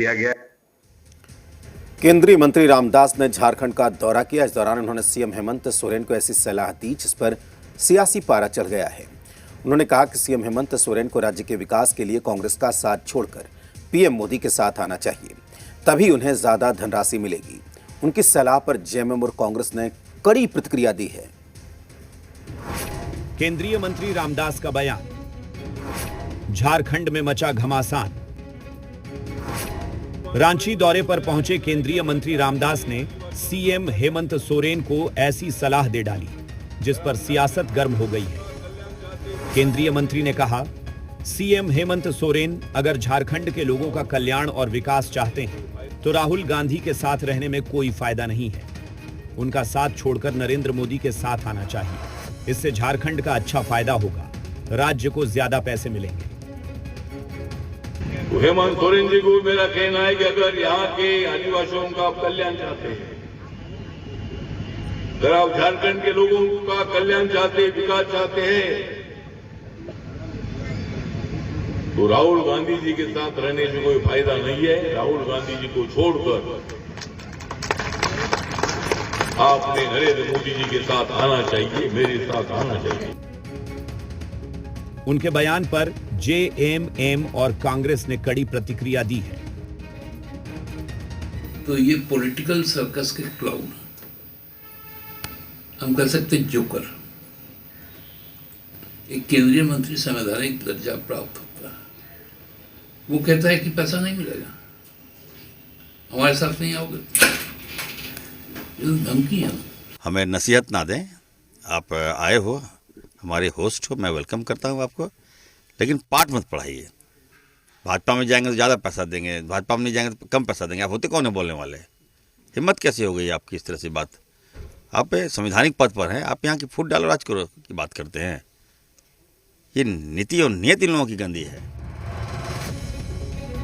किया गया। केंद्रीय मंत्री रामदास ने झारखंड का दौरा किया। इस दौरान उन्होंने सीएम हेमंत सोरेन को ऐसी सलाह दी जिस पर सियासी पारा चढ़ गया है। उन्होंने कहा कि सीएम हेमंत सोरेन को राज्य के विकास के लिए कांग्रेस का साथ छोड़कर पीएम मोदी के साथ आना चाहिए, तभी उन्हें ज्यादा धनराशि मिलेगी। उनकी सलाह पर जेएमएम और कांग्रेस ने कड़ी प्रतिक्रिया दी है। केंद्रीय मंत्री रामदास का बयान, झारखंड में मचा घमासान। रांची दौरे पर पहुंचे केंद्रीय मंत्री रामदास ने सीएम हेमंत सोरेन को ऐसी सलाह दे डाली जिस पर सियासत गर्म हो गई है। केंद्रीय मंत्री ने कहा, सीएम हेमंत सोरेन अगर झारखंड के लोगों का कल्याण और विकास चाहते हैं तो राहुल गांधी के साथ रहने में कोई फायदा नहीं है। उनका साथ छोड़कर नरेंद्र मोदी के साथ आना चाहिए। इससे झारखंड का अच्छा फायदा होगा, राज्य को ज्यादा पैसे मिलेंगे। हेमंत सोरेन जी को मेरा कहना है कि अगर यहाँ के आदिवासियों का आप कल्याण चाहते हैं, अगर आप झारखंड के लोगों का कल्याण चाहते हैं, विकास चाहते हैं, तो राहुल गांधी जी के साथ रहने से कोई फायदा नहीं है। राहुल गांधी जी को छोड़कर आपने नरेंद्र मोदी जी के साथ आना चाहिए, मेरे साथ आना चाहिए। उनके बयान पर जेएमएम और कांग्रेस ने कड़ी प्रतिक्रिया दी है। तो ये पॉलिटिकल सर्कस के क्लाउड, हम कह सकते जोकर, एक केंद्रीय मंत्री संवैधानिक दर्जा प्राप्त होता है, वो कहता है कि पैसा नहीं मिलेगा, हमारे साथ नहीं आओगे, ये धमकी है। हमें नसीहत ना दें। आप आए हो, हमारे होस्ट हो, मैं वेलकम करता हूं आपको, लेकिन पाठ मत पढ़ाइए। भाजपा में जाएंगे तो ज़्यादा पैसा देंगे, भाजपा में नहीं जाएंगे तो कम पैसा देंगे। आप होते कौन है बोलने वाले? हिम्मत कैसे हो गई आपकी इस तरह से बात? आप संवैधानिक पद पर हैं, आप यहाँ की फूट डालो राज करो की बात करते हैं। ये नीति और नियत इन लोगों की गंदी है।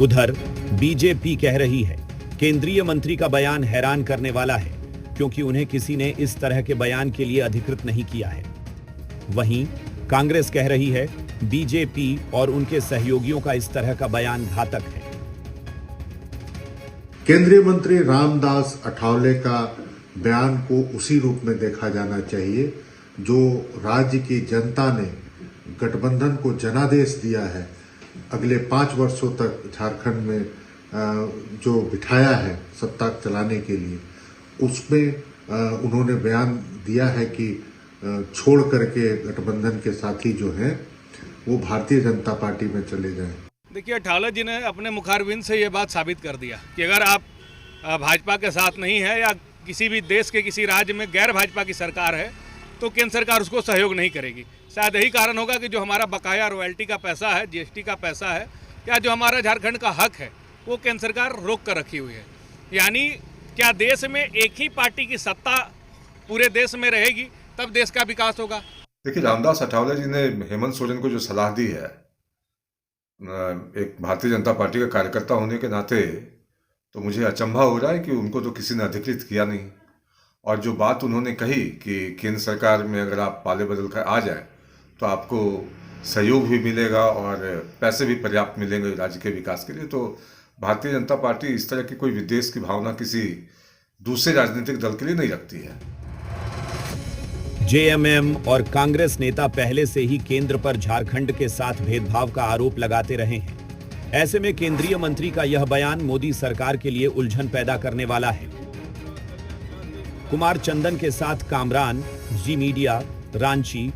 उधर बीजेपी कह रही है, केंद्रीय मंत्री का बयान हैरान करने वाला है, क्योंकि उन्हें किसी ने इस तरह के बयान के लिए अधिकृत नहीं किया है। वहीं कांग्रेस कह रही है, बीजेपी और उनके सहयोगियों का इस तरह का बयान घातक है। केंद्रीय मंत्री रामदास अठावले का बयान को उसी रूप में देखा जाना चाहिए जो राज्य की जनता ने गठबंधन को जनादेश दिया है। अगले 5 वर्षों तक झारखंड में जो बिठाया है सत्ता चलाने के लिए, उसमें उन्होंने बयान दिया है कि छोड़ करके गठबंधन के साथी जो हैं वो भारतीय जनता पार्टी में चले जाएं। देखिए, अठावले जी ने अपने मुखारबिंद से ये बात साबित कर दिया कि अगर आप भाजपा के साथ नहीं है या किसी भी देश के किसी राज्य में गैर भाजपा की सरकार है तो केंद्र सरकार उसको सहयोग नहीं करेगी। शायद यही कारण होगा कि जो हमारा बकाया रॉयल्टी का पैसा है, जीएसटी का पैसा है, या जो हमारा झारखंड का हक है, वो केंद्र सरकार रोक कर रखी हुई है। यानी क्या देश में एक ही पार्टी की सत्ता पूरे देश में रहेगी तब देश का विकास होगा? देखिए, रामदास अठावले जी ने हेमंत सोरेन को जो सलाह दी है, एक भारतीय जनता पार्टी का कार्यकर्ता होने के नाते तो मुझे अचंभा हो रहा है कि उनको तो किसी ने अधिकृत किया नहीं। और जो बात उन्होंने कही कि केंद्र सरकार में अगर आप पाले बदल कर आ जाएं तो आपको सहयोग भी मिलेगा और पैसे भी पर्याप्त मिलेंगे राज्य के विकास के लिए, तो भारतीय जनता पार्टी इस तरह की कोई विद्वेष की भावना किसी दूसरे राजनीतिक दल के लिए नहीं रखती है। जेएमएम और कांग्रेस नेता पहले से ही केंद्र पर झारखंड के साथ भेदभाव का आरोप लगाते रहे हैं। ऐसे में केंद्रीय मंत्री का यह बयान मोदी सरकार के लिए उलझन पैदा करने वाला है। कुमार चंदन के साथ कामरान, जी मीडिया, रांची।